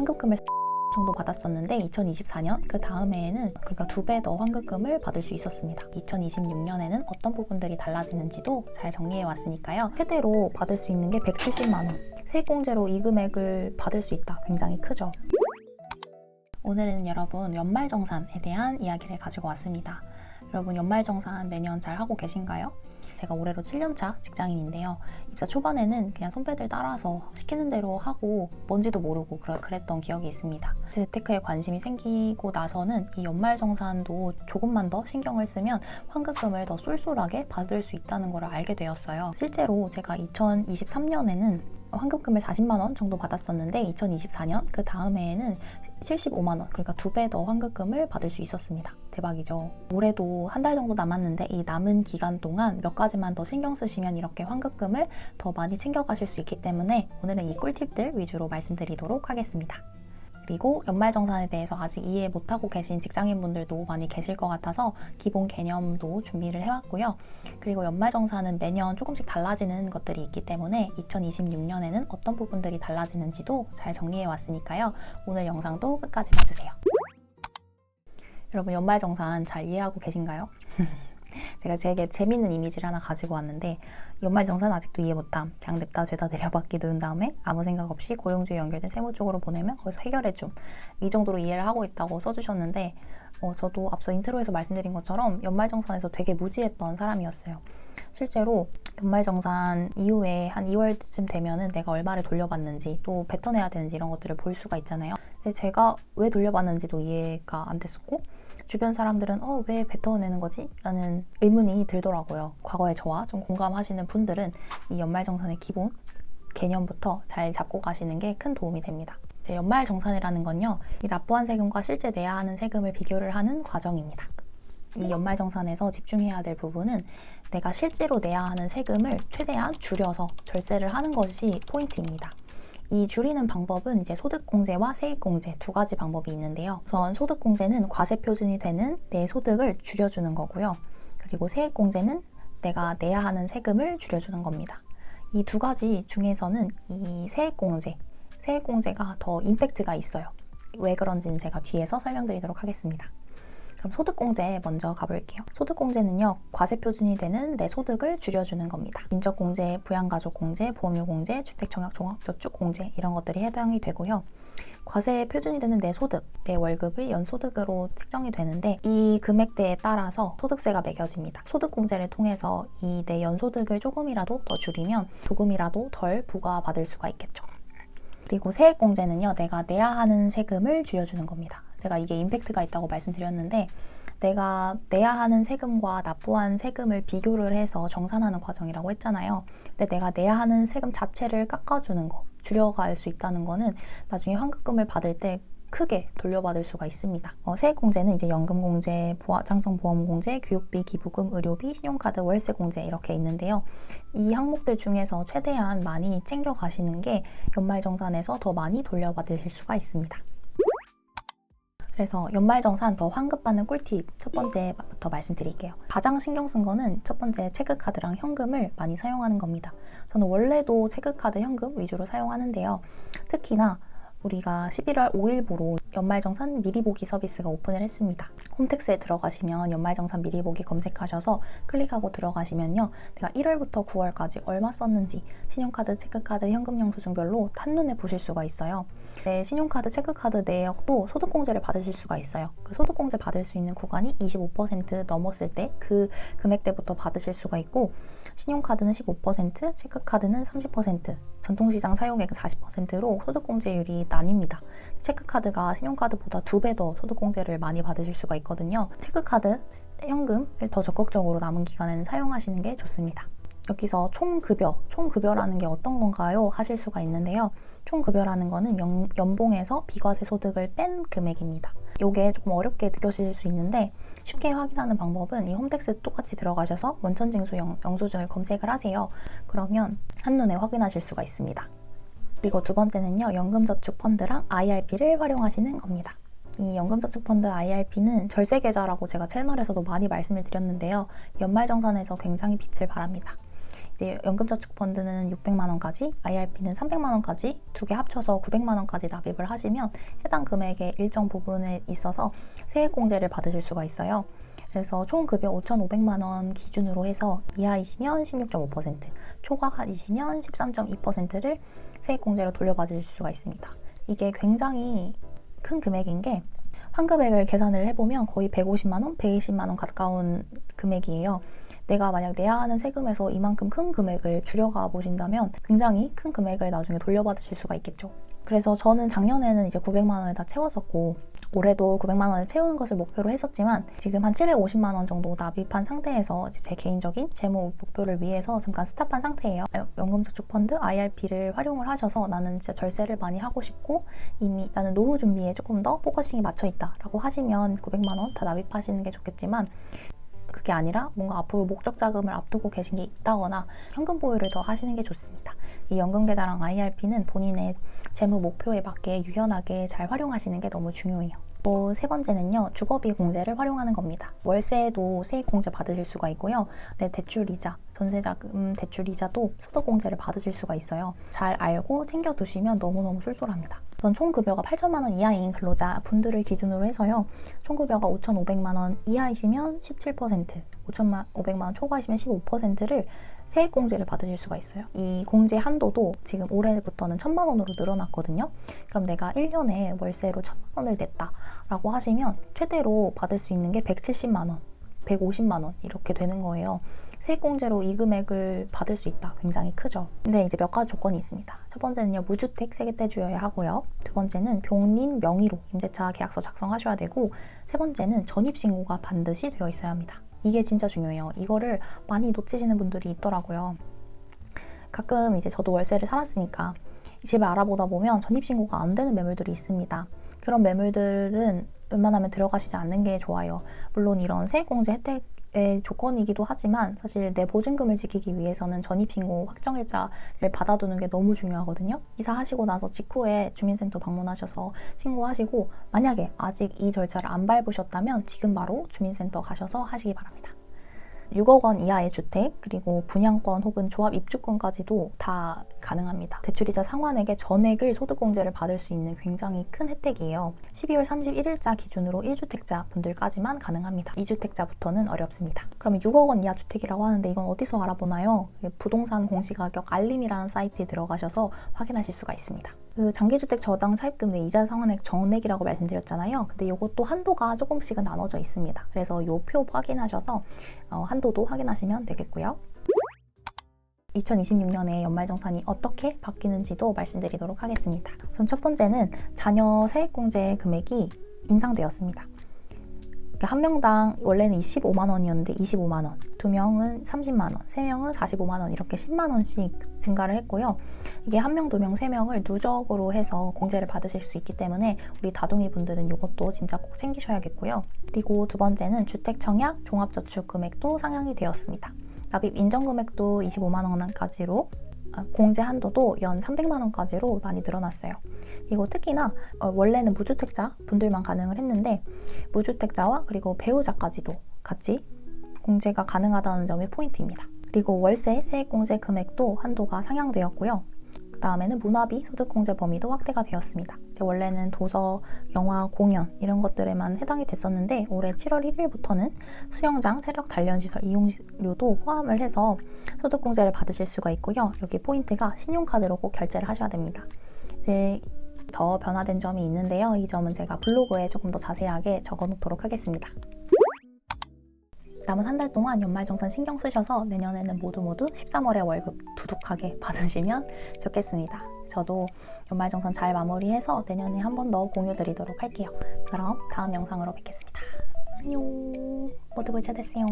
환급금을 정도 받았었는데 2024년 그 다음 해에는 그러니까 2배 더 환급금을 받을 수 있었습니다. 2026년에는 어떤 부분들이 달라지는지도 잘 정리해 왔으니까요. 최대로 받을 수 있는 게 170만 원. 세액공제로 이 금액을 받을 수 있다. 굉장히 크죠. 오늘은 여러분 연말정산에 대한 이야기를 가지고 왔습니다. 여러분 연말정산 매년 잘 하고 계신가요? 제가 올해로 7년차 직장인인데요. 입사 초반에는 그냥 손배들 따라서 시키는 대로 하고 뭔지도 모르고 그랬던 기억이 있습니다. 재테크에 관심이 생기고 나서는 이 연말정산도 조금만 더 신경을 쓰면 환급금을 더 쏠쏠하게 받을 수 있다는 걸 알게 되었어요. 실제로 제가 2023년에는 환급금을 40만 원 정도 받았었는데 2024년 그 다음 해에는 75만 원, 그러니까 2배 더 환급금을 받을 수 있었습니다. 대박이죠. 올해도 한 달 정도 남았는데 이 남은 기간 동안 몇 가지만 더 신경 쓰시면 이렇게 환급금을 더 많이 챙겨가실 수 있기 때문에 오늘은 이 꿀팁들 위주로 말씀드리도록 하겠습니다. 그리고 연말정산에 대해서 아직 이해 못하고 계신 직장인분들도 많이 계실 것 같아서 기본 개념도 준비를 해왔고요. 그리고 연말정산은 매년 조금씩 달라지는 것들이 있기 때문에 2026년에는 어떤 부분들이 달라지는지도 잘 정리해왔으니까요. 오늘 영상도 끝까지 봐주세요. 여러분 연말정산 잘 이해하고 계신가요? 제가 되게 재밌는 이미지를 하나 가지고 왔는데 연말정산 아직도 이해 못함. 그냥 냅다 죄다 내려받기 넣은 다음에 아무 생각 없이 고용주에 연결된 세무 쪽으로 보내면 거기서 해결해줌. 이 정도로 이해를 하고 있다고 써주셨는데 저도 앞서 인트로에서 말씀드린 것처럼 연말정산에서 되게 무지했던 사람이었어요. 실제로 연말정산 이후에 한 2월쯤 되면은 내가 얼마를 돌려받는지 또 뱉어내야 되는지 이런 것들을 볼 수가 있잖아요. 근데 제가 왜 돌려받는지도 이해가 안 됐었고 주변 사람들은 왜 뱉어내는 거지? 라는 의문이 들더라고요. 과거에 저와 좀 공감하시는 분들은 이 연말정산의 기본 개념부터 잘 잡고 가시는 게 큰 도움이 됩니다. 이제 연말정산이라는 건요, 이 납부한 세금과 실제 내야 하는 세금을 비교를 하는 과정입니다. 이 연말정산에서 집중해야 될 부분은 내가 실제로 내야 하는 세금을 최대한 줄여서 절세를 하는 것이 포인트입니다. 이 줄이는 방법은 이제 소득공제와 세액공제 두 가지 방법이 있는데요. 우선 소득공제는 과세 표준이 되는 내 소득을 줄여주는 거고요. 그리고 세액공제는 내가 내야 하는 세금을 줄여주는 겁니다. 이 두 가지 중에서는 이 세액공제가 더 임팩트가 있어요. 왜 그런지는 제가 뒤에서 설명드리도록 하겠습니다. 그럼 소득공제 먼저 가볼게요. 소득공제는요, 과세 표준이 되는 내 소득을 줄여주는 겁니다. 인적공제, 부양가족공제, 보험료공제, 주택청약종합저축공제 이런 것들이 해당이 되고요. 과세 표준이 되는 내 소득, 내 월급이 연소득으로 측정이 되는데 이 금액대에 따라서 소득세가 매겨집니다. 소득공제를 통해서 이 내 연소득을 조금이라도 더 줄이면 조금이라도 덜 부과받을 수가 있겠죠. 그리고 세액공제는요, 내가 내야 하는 세금을 줄여주는 겁니다. 제가 이게 임팩트가 있다고 말씀드렸는데 내가 내야 하는 세금과 납부한 세금을 비교를 해서 정산하는 과정이라고 했잖아요. 근데 내가 내야 하는 세금 자체를 깎아주는 거, 줄여갈 수 있다는 거는 나중에 환급금을 받을 때 크게 돌려받을 수가 있습니다. 세액공제는 이제 연금공제, 장성보험공제, 교육비, 기부금, 의료비, 신용카드, 월세공제 이렇게 있는데요. 이 항목들 중에서 최대한 많이 챙겨가시는 게 연말정산에서 더 많이 돌려받으실 수가 있습니다. 그래서 연말정산 더 환급받는 꿀팁 첫 번째부터 말씀드릴게요. 가장 신경 쓴 거는 첫 번째 체크카드랑 현금을 많이 사용하는 겁니다. 저는 원래도 체크카드, 현금 위주로 사용하는데요. 특히나 우리가 11월 5일부로 연말정산 미리보기 서비스가 오픈을 했습니다. 홈택스에 들어가시면 연말정산 미리보기 검색하셔서 클릭하고 들어가시면요. 내가 1월부터 9월까지 얼마 썼는지 신용카드, 체크카드, 현금 영수증별로 한눈에 보실 수가 있어요. 내 신용카드, 체크카드 내역도 소득공제를 받으실 수가 있어요. 그 소득공제 받을 수 있는 구간이 25% 넘었을 때 그 금액대부터 받으실 수가 있고 신용카드는 15%, 체크카드는 30%, 전통시장 사용액은 40%로 소득공제율이 나뉩니다. 체크카드가 신용카드보다 2배 더 소득공제를 많이 받으실 수가 있거든요. 체크카드, 현금을 더 적극적으로 남은 기간에는 사용하시는 게 좋습니다. 여기서 총급여라는 게 어떤 건가요? 하실 수가 있는데요. 총급여라는 거는 연봉에서 비과세 소득을 뺀 금액입니다. 이게 조금 어렵게 느껴질 수 있는데 쉽게 확인하는 방법은 이 홈택스 똑같이 들어가셔서 원천징수 영수증을 검색을 하세요. 그러면 한눈에 확인하실 수가 있습니다. 그리고 두 번째는요, 연금저축펀드랑 IRP를 활용하시는 겁니다. 이 연금저축펀드 IRP는 절세계좌라고 제가 채널에서도 많이 말씀을 드렸는데요. 연말정산에서 굉장히 빛을 발합니다. 이제 연금저축펀드는 600만 원까지, IRP는 300만 원까지 두 개 합쳐서 900만 원까지 납입을 하시면 해당 금액의 일정 부분에 있어서 세액공제를 받으실 수가 있어요. 그래서 총 급여 5,500만 원 기준으로 해서 이하이시면 16.5%, 초과이시면 13.2%를 세액공제로 돌려받으실 수가 있습니다. 이게 굉장히 큰 금액인 게 환급액을 계산을 해보면 거의 150만 원, 120만 원 가까운 금액이에요. 내가 만약 내야 하는 세금에서 이만큼 큰 금액을 줄여가 보신다면 굉장히 큰 금액을 나중에 돌려받으실 수가 있겠죠. 그래서 저는 작년에는 이제 900만 원을 다 채웠었고 올해도 900만 원을 채우는 것을 목표로 했었지만 지금 한 750만 원 정도 납입한 상태에서 이제 제 개인적인 재무 목표를 위해서 잠깐 스탑한 상태예요. 연금저축펀드 IRP를 활용을 하셔서 나는 진짜 절세를 많이 하고 싶고 이미 나는 노후 준비에 조금 더 포커싱이 맞춰 있다라고 하시면 900만 원 다 납입하시는 게 좋겠지만 그게 아니라 뭔가 앞으로 목적 자금을 앞두고 계신 게 있다거나 현금 보유를 더 하시는 게 좋습니다. 이 연금계좌랑 IRP는 본인의 재무 목표에 맞게 유연하게 잘 활용하시는 게 너무 중요해요. 또 세 번째는요, 주거비 공제를 활용하는 겁니다. 월세도 세액 공제 받으실 수가 있고요. 네, 대출이자, 전세자금 대출이자도 소득공제를 받으실 수가 있어요. 잘 알고 챙겨두시면 너무너무 쏠쏠합니다. 우선 총급여가 8천만 원 이하인 근로자 분들을 기준으로 해서요. 총급여가 5,500만 원 이하이시면 17%, 5,500만 원 초과이시면 15%를 세액공제를 받으실 수가 있어요. 이 공제 한도도 지금 올해부터는 1,000만 원으로 늘어났거든요. 그럼 내가 1년에 월세로 1,000만 원을 냈다라고 하시면 최대로 받을 수 있는 게 170만 원, 150만 원 이렇게 되는 거예요. 세액공제로 이 금액을 받을 수 있다. 굉장히 크죠. 근데 이제 몇 가지 조건이 있습니다. 첫 번째는요, 무주택 세액대주여야 하고요. 두 번째는 본인 명의로 임대차 계약서 작성하셔야 되고, 세 번째는 전입신고가 반드시 되어 있어야 합니다. 이게 진짜 중요해요. 이거를 많이 놓치시는 분들이 있더라고요. 가끔 이제 저도 월세를 살았으니까 집을 알아보다 보면 전입신고가 안 되는 매물들이 있습니다. 그런 매물들은 웬만하면 들어가시지 않는 게 좋아요. 물론 이런 세액공제 혜택의 조건이기도 하지만 사실 내 보증금을 지키기 위해서는 전입신고 확정일자를 받아두는 게 너무 중요하거든요. 이사하시고 나서 직후에 주민센터 방문하셔서 신고하시고, 만약에 아직 이 절차를 안 밟으셨다면 지금 바로 주민센터 가셔서 하시기 바랍니다. 6억 원 이하의 주택, 그리고 분양권 혹은 조합 입주권까지도 다 가능합니다. 대출이자 상환액의 전액을 소득공제를 받을 수 있는 굉장히 큰 혜택이에요. 12월 31일자 기준으로 1주택자 분들까지만 가능합니다. 2주택자부터는 어렵습니다. 그러면 6억 원 이하 주택이라고 하는데 이건 어디서 알아보나요? 부동산 공시가격 알림이라는 사이트에 들어가셔서 확인하실 수가 있습니다. 그 장기주택 저당 차입금 내 이자 상환액 전액이라고 말씀드렸잖아요. 근데 이것도 한도가 조금씩은 나눠져 있습니다. 그래서 이 표 확인하셔서 한도도 확인하시면 되겠고요. 2026년에 연말정산이 어떻게 바뀌는지도 말씀드리도록 하겠습니다. 우선 첫 번째는 자녀 세액공제 금액이 인상되었습니다. 한 명당 원래는 25만 원이었는데 25만 원, 2명은 30만 원, 3명은 45만 원 이렇게 10만 원씩 증가를 했고요. 이게 1명, 2명, 3명을 누적으로 해서 공제를 받으실 수 있기 때문에 우리 다둥이 분들은 이것도 진짜 꼭 챙기셔야겠고요. 그리고 두 번째는 주택청약 종합저축 금액도 상향이 되었습니다. 납입 인정금액도 25만 원까지로, 공제 한도도 연 300만 원까지로 많이 늘어났어요. 이거 특히나 원래는 무주택자 분들만 가능을 했는데 무주택자와 그리고 배우자까지도 같이 공제가 가능하다는 점이 포인트입니다. 그리고 월세 세액공제 금액도 한도가 상향되었고요. 그 다음에는 문화비 소득공제 범위도 확대가 되었습니다. 이제 원래는 도서, 영화, 공연 이런 것들에만 해당이 됐었는데 올해 7월 1일부터는 수영장, 체력 단련시설 이용료도 포함을 해서 소득공제를 받으실 수가 있고요. 여기 포인트가 신용카드로 꼭 결제를 하셔야 됩니다. 이제 더 변화된 점이 있는데요. 이 점은 제가 블로그에 조금 더 자세하게 적어놓도록 하겠습니다. 남은 한 달 동안 연말정산 신경 쓰셔서 내년에는 모두 13월에 월급 두둑하게 받으시면 좋겠습니다. 저도 연말정산 잘 마무리해서 내년에 한 번 더 공유 드리도록 할게요. 그럼 다음 영상으로 뵙겠습니다. 안녕. 모두 부자 되세요.